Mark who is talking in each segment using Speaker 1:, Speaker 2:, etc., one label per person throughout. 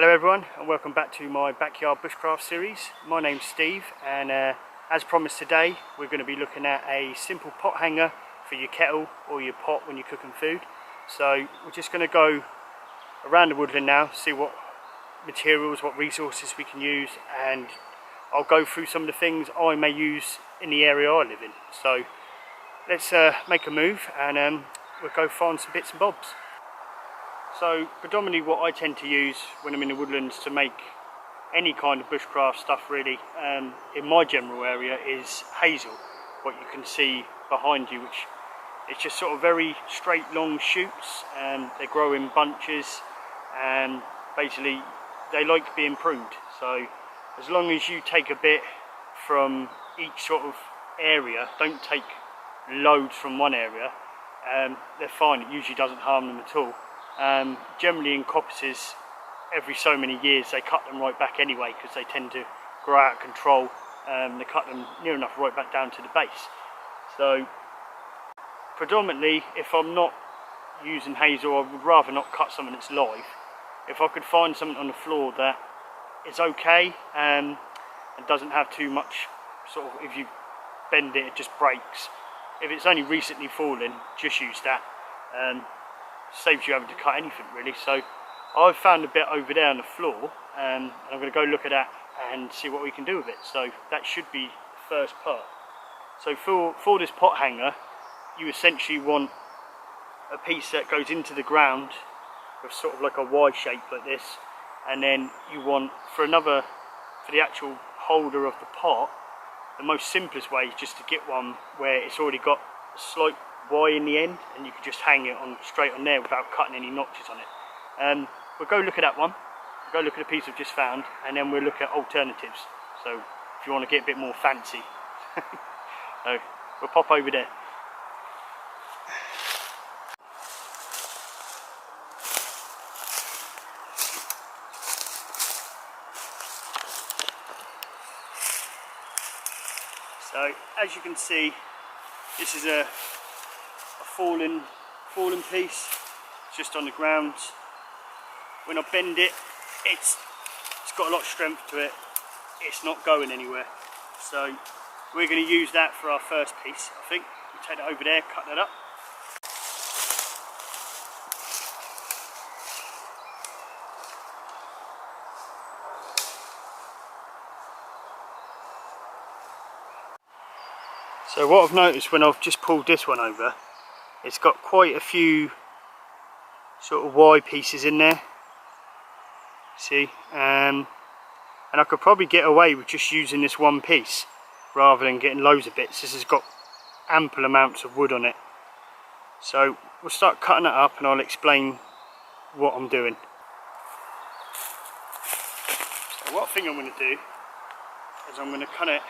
Speaker 1: Hello everyone, and welcome back to my backyard bushcraft series. My name's Steve, and as promised today we're going to be looking at a simple pot hanger for your kettle or your pot when you're cooking food. So we're just going to go around the woodland now, see what materials, what resources we can use, and I'll go through some of the things I may use in the area I live in. So let's make a move, and we'll go find some bits and bobs. So predominantly what I tend to use when I'm in the woodlands to make any kind of bushcraft stuff really, in my general area, is hazel. What you can see behind you, which is just sort of very straight long shoots, and they grow in bunches, and basically they like being pruned. So as long as you take a bit from each sort of area, don't take loads from one area, they're fine. It usually doesn't harm them at all. Generally in coppices, every so many years they cut them right back anyway, because they tend to grow out of control. They cut them near enough right back down to the base. So predominantly, if I'm not using hazel, I would rather not cut something that's live. If I could find something on the floor that is okay and doesn't have too much sort of, if you bend it, it just breaks. If it's only recently fallen, just use that. Saves you having to cut anything really. So I've found a bit over there on the floor, and I'm going to go look at that and see what we can do with it. So that should be the first part. So for this pot hanger, you essentially want a piece that goes into the ground with sort of like a Y shape like this, and then you want for the actual holder of the pot, the most simplest way is just to get one where it's already got a slight Y in the end, and you can just hang it on straight on there without cutting any notches on it. We'll go look at that one, we'll go look at the piece we've just found, and then we'll look at alternatives. So if you want to get a bit more fancy. So we'll pop over there. So as you can see, this is a fallen piece. It's just on the ground. When I bend it, it's got a lot of strength to it. It's not going anywhere. So we're going to use that for our first piece, I think. We'll take that over there, cut that up. So what I've noticed when I've just pulled this one over, it's got quite a few sort of Y pieces in there, see, and I could probably get away with just using this one piece rather than getting loads of bits. This has got ample amounts of wood on it. So we'll start cutting it up and I'll explain what I'm doing. So what I think I'm going to do is I'm going to cut it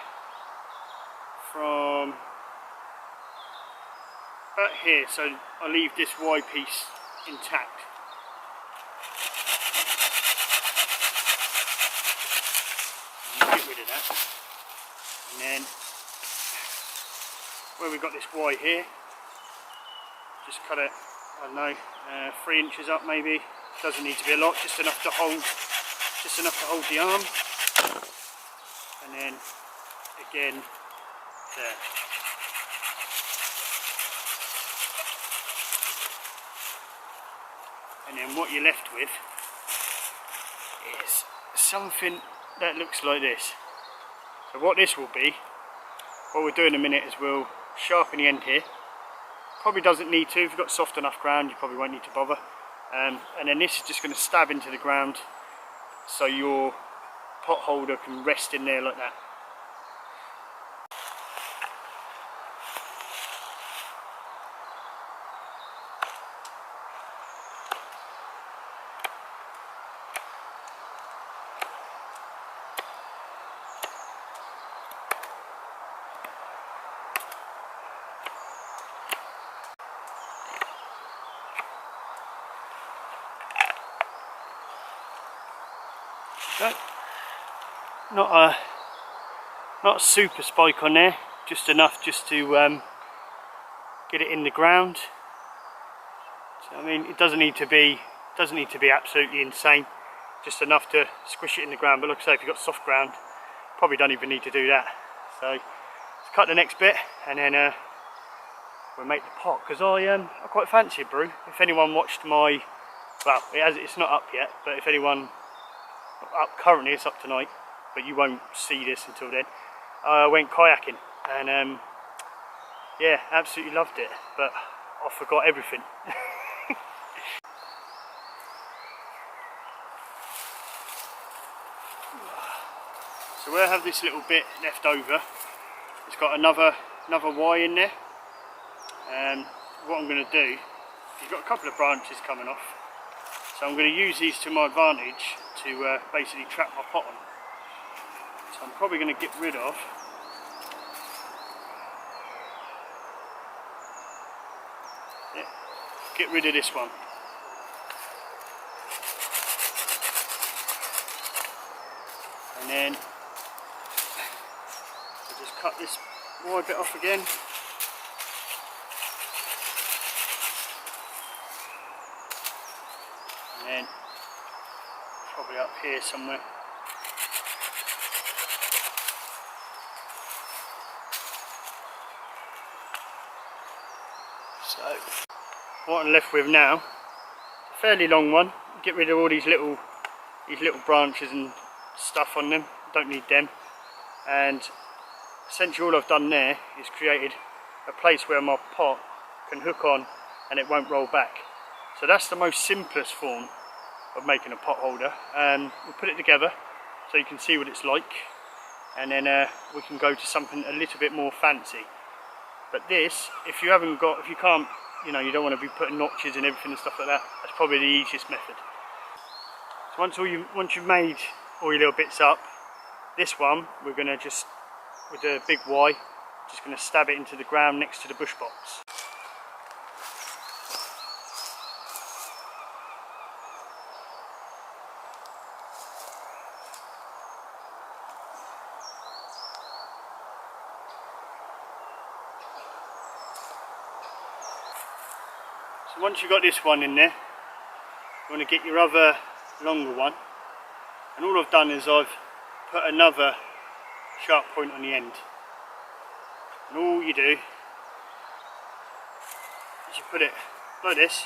Speaker 1: from about here, so I'll leave this Y piece intact. And get rid of that. And then where we've got this Y here, just cut it, I don't know, 3 inches up maybe. Doesn't need to be a lot, just enough to hold the arm. And then again there. And then what you're left with is something that looks like this. So what this will be, what we'll do in a minute is we'll sharpen the end here. Probably doesn't need to. If you've got soft enough ground, you probably won't need to bother. And then this is just going to stab into the ground, so your pot holder can rest in there like that. Okay. Not a super spike on there, just enough just to get it in the ground. So, I mean, it doesn't need to be absolutely insane. just enough to squish it in the ground, but like I say, if you've got soft ground, probably don't even need to do that. So let's cut the next bit and then we'll make the pot, because I quite fancy a brew. If anyone watched my, well, it's not up yet, but if anyone up currently, it's up tonight, but you won't see this until then. I went kayaking and yeah, absolutely loved it, but I forgot everything. So we'll have this little bit left over. It's got another Y in there. What I'm going to do, you've got a couple of branches coming off, so I'm going to use these to my advantage to basically trap my pot on. So I'm probably going to get rid of this one. And then I'll just cut this wide bit off again. And then probably up here somewhere. So what I'm left with now, a fairly long one. Get rid of all these little branches and stuff on them, don't need them. And essentially all I've done there is created a place where my pot can hook on and it won't roll back. So that's the most simplest form of making a pot holder. We'll put it together so you can see what it's like, and then we can go to something a little bit more fancy. But this, if you can't, you know, you don't want to be putting notches and everything and stuff like that, that's probably the easiest method. So once you've made all your little bits up, this one we're going to just, with the big Y, just going to stab it into the ground next to the bush box. So once you've got this one in there, you want to get your other longer one, and all I've done is I've put another sharp point on the end, and all you do is you put it like this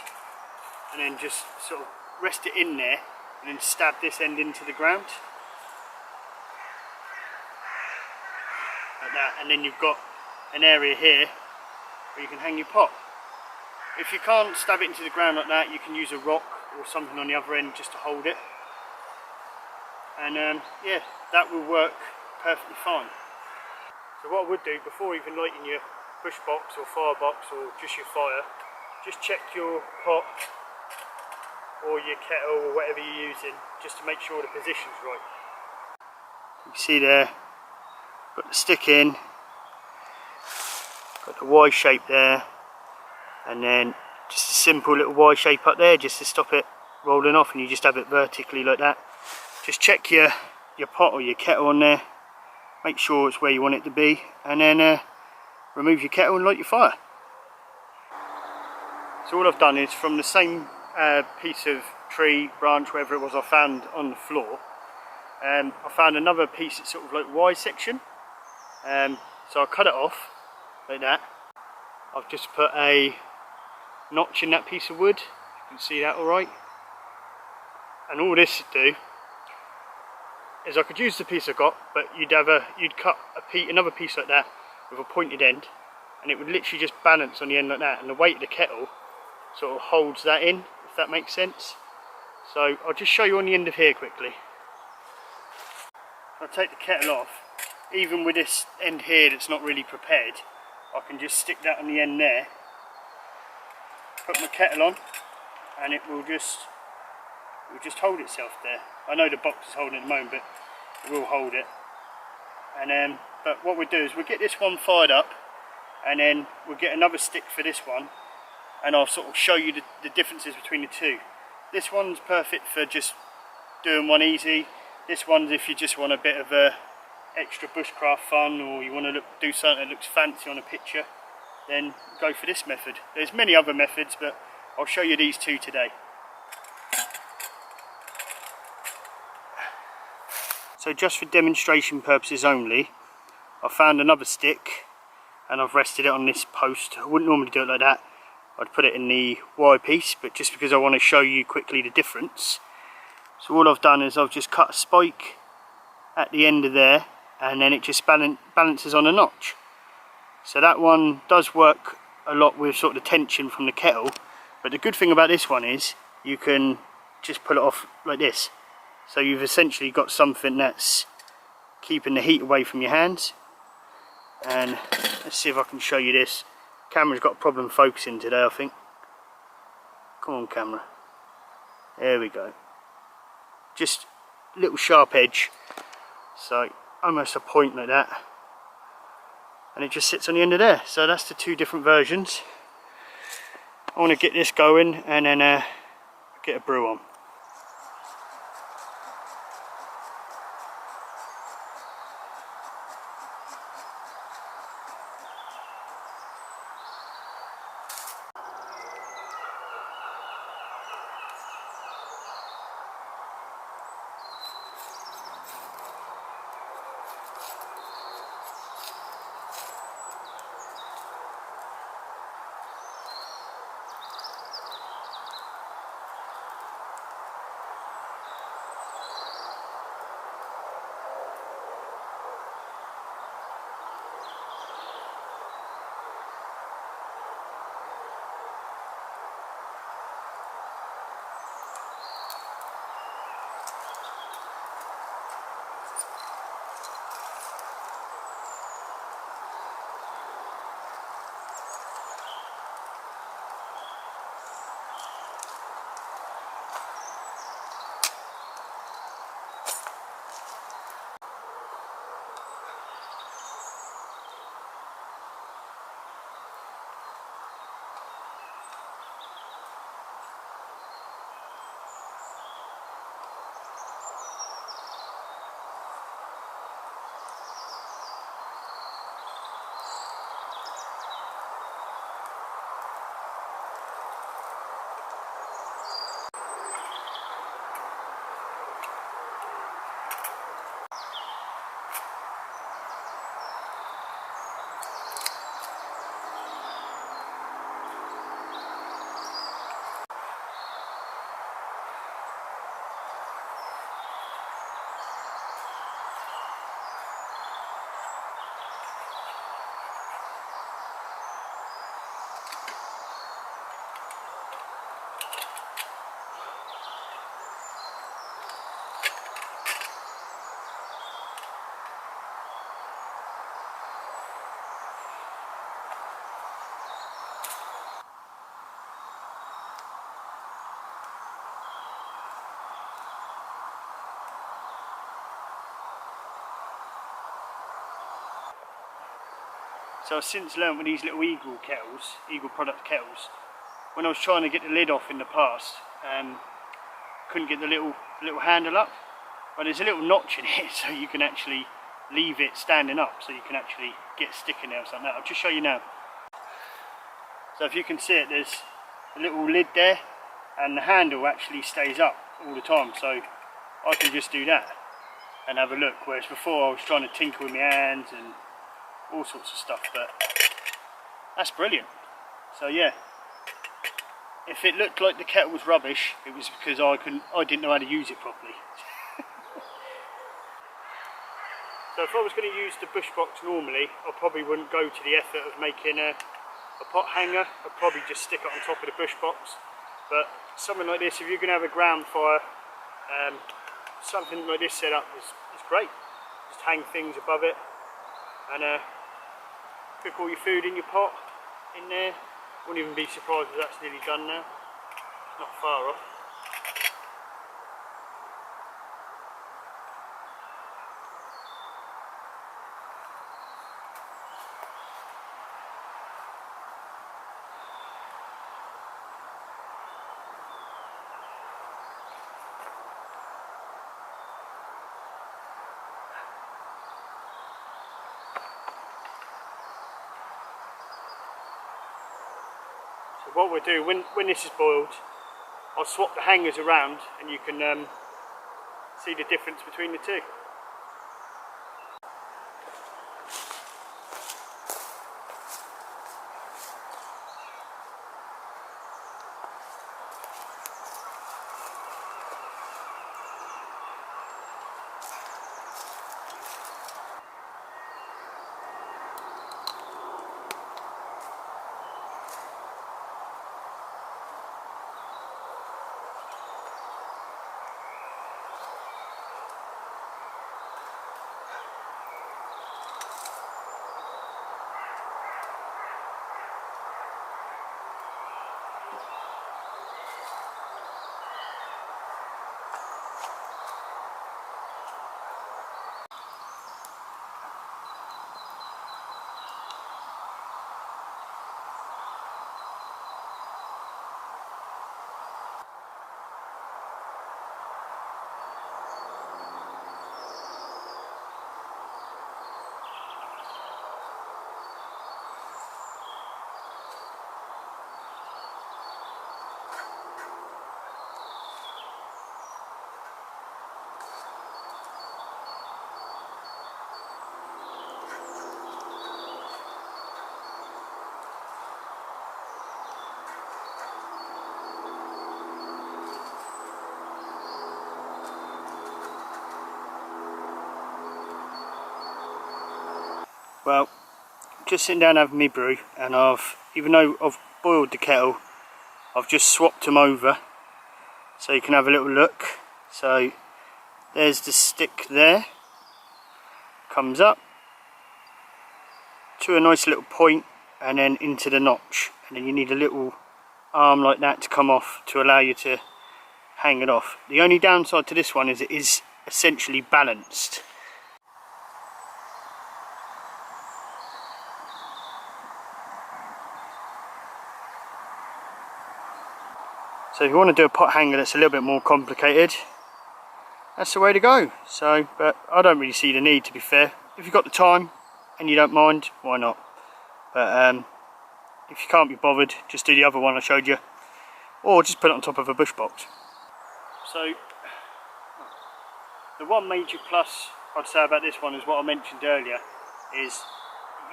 Speaker 1: and then just sort of rest it in there and then stab this end into the ground like that, and then you've got an area here where you can hang your pot. If you can't stab it into the ground like that, you can use a rock or something on the other end just to hold it, and yeah, that will work perfectly fine. So what I would do before even lighting your bush box or firebox or just your fire, just check your pot or your kettle or whatever you're using, just to make sure the position's right. You can see there, got the stick in, got the Y shape there, and then just a simple little Y shape up there just to stop it rolling off, and you just have it vertically like that. Just check your pot or your kettle on there, make sure it's where you want it to be, and then remove your kettle and light your fire. So all I've done is, from the same piece of tree, branch, whatever it was I found on the floor, I found another piece that's sort of like Y section, so I cut it off like that. I've just put a notch in that piece of wood, you can see that alright, and all this would do is I could use the piece I got, but you'd cut another piece like that with a pointed end, and it would literally just balance on the end like that, and the weight of the kettle sort of holds that in, if that makes sense. So I'll just show you on the end of here quickly. I'll take the kettle off. Even with this end here that's not really prepared, I can just stick that on the end there, put my kettle on, and it will just hold itself there. I know the box is holding it at the moment, but it will hold it. And but what we'll do is we'll get this one fired up, and then we'll get another stick for this one, and I'll sort of show you the differences between the two. This one's perfect for just doing one easy. This one's if you just want a bit of a extra bushcraft fun, or you want to do something that looks fancy on a picture, then go for this method. There's many other methods, but I'll show you these two today. So just for demonstration purposes only, I found another stick and I've rested it on this post. I wouldn't normally do it like that. I'd put it in the wire piece, but just because I want to show you quickly the difference. So all I've done is I've just cut a spike at the end of there, and then it just balances on a notch. So that one does work a lot with sort of the tension from the kettle, but the good thing about this one is you can just pull it off like this. So you've essentially got something that's keeping the heat away from your hands. And let's see if I can show you this. Camera's got a problem focusing today, I think. Come on, camera. There we go. Just a little sharp edge. So almost a point like that. And it just sits on the end of there. So that's the two different versions. I want to get this going and then get a brew on. So I've since learnt with these little Eagle kettles, Eagle product kettles, when I was trying to get the lid off in the past, couldn't get the little handle up, but there's a little notch in it so you can actually leave it standing up, so you can actually get a stick in there or something. I'll just show you now. So if you can see it, there's a little lid there and the handle actually stays up all the time, so I can just do that and have a look, whereas before I was trying to tinker with my hands and all sorts of stuff, but that's brilliant. So yeah, if it looked like the kettle was rubbish, it was because I didn't know how to use it properly. So if I was going to use the bush box normally, I probably wouldn't go to the effort of making a pot hanger. I'd probably just stick it on top of the bush box. But something like this, if you're going to have a ground fire, something like this set up is great. Just hang things above it and cook all your food in your pot in there. Wouldn't even be surprised if that's nearly done now. Not far off. So what we'll do, when this is boiled, I'll swap the hangers around and you can see the difference between the two. just sitting down having me brew, and even though I've boiled the kettle, I've just swapped them over so you can have a little look. So there's the stick there, comes up to a nice little point and then into the notch, and then you need a little arm like that to come off to allow you to hang it off. The only downside to this one is it is essentially balanced. So if you want to do a pot hanger that's a little bit more complicated, that's the way to go. So, but I don't really see the need, to be fair. If you've got the time and you don't mind, why not? But if you can't be bothered, just do the other one I showed you, or just put it on top of a bush box. So the one major plus I'd say about this one is what I mentioned earlier, is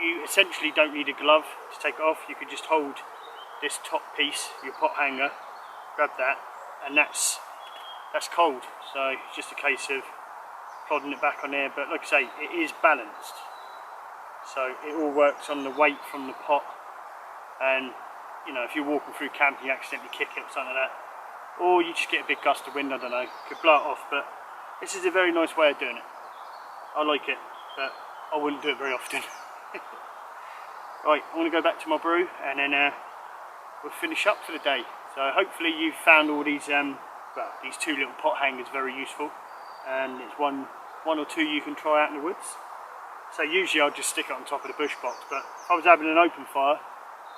Speaker 1: you essentially don't need a glove to take it off. You could just hold this top piece, your pot hanger, grab that, and that's cold. So it's just a case of plodding it back on there. But like I say, it is balanced, so it all works on the weight from the pot. And you know, if you're walking through camp and you accidentally kick it or something like that, or you just get a big gust of wind, I don't know, could blow it off. But this is a very nice way of doing it. I like it, but I wouldn't do it very often. Right, I want to go back to my brew, and then we'll finish up for the day. So hopefully you've found all these these two little pot hangers very useful, and it's one or two you can try out in the woods. So usually I'll just stick it on top of the bush box, but if I was having an open fire,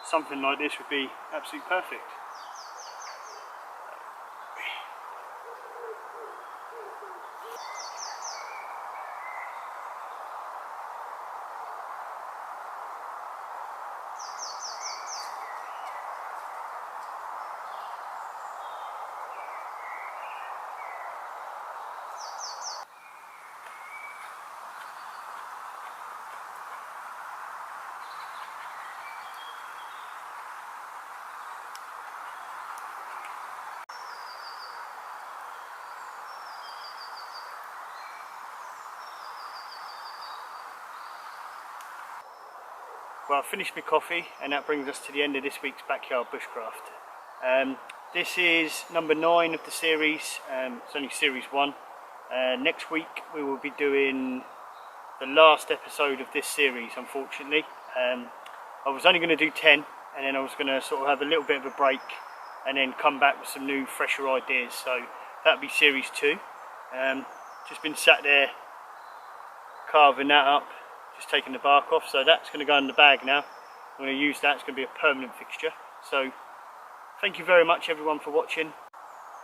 Speaker 1: something like this would be absolutely perfect. Well, I've finished my coffee, and that brings us to the end of this week's Backyard Bushcraft. This is number 9 of the series. It's only series 1. Next week we will be doing the last episode of this series, unfortunately. I was only going to do 10, and then I was going to sort of have a little bit of a break and then come back with some new, fresher ideas. So that'll be series 2. Just been sat there carving that up, just taking the bark off, so that's going to go in the bag now. I'm going to use that, it's going to be a permanent fixture. So thank you very much everyone for watching.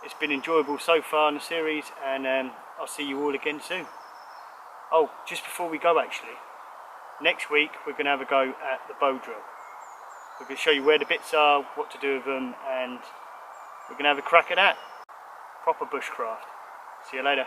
Speaker 1: It's been enjoyable so far in the series, and I'll see you all again soon. Oh, just before we go actually, next week we're going to have a go at the bow drill. We're going to show you where the bits are, what to do with them, and we're going to have a crack at that. Proper bushcraft. See you later.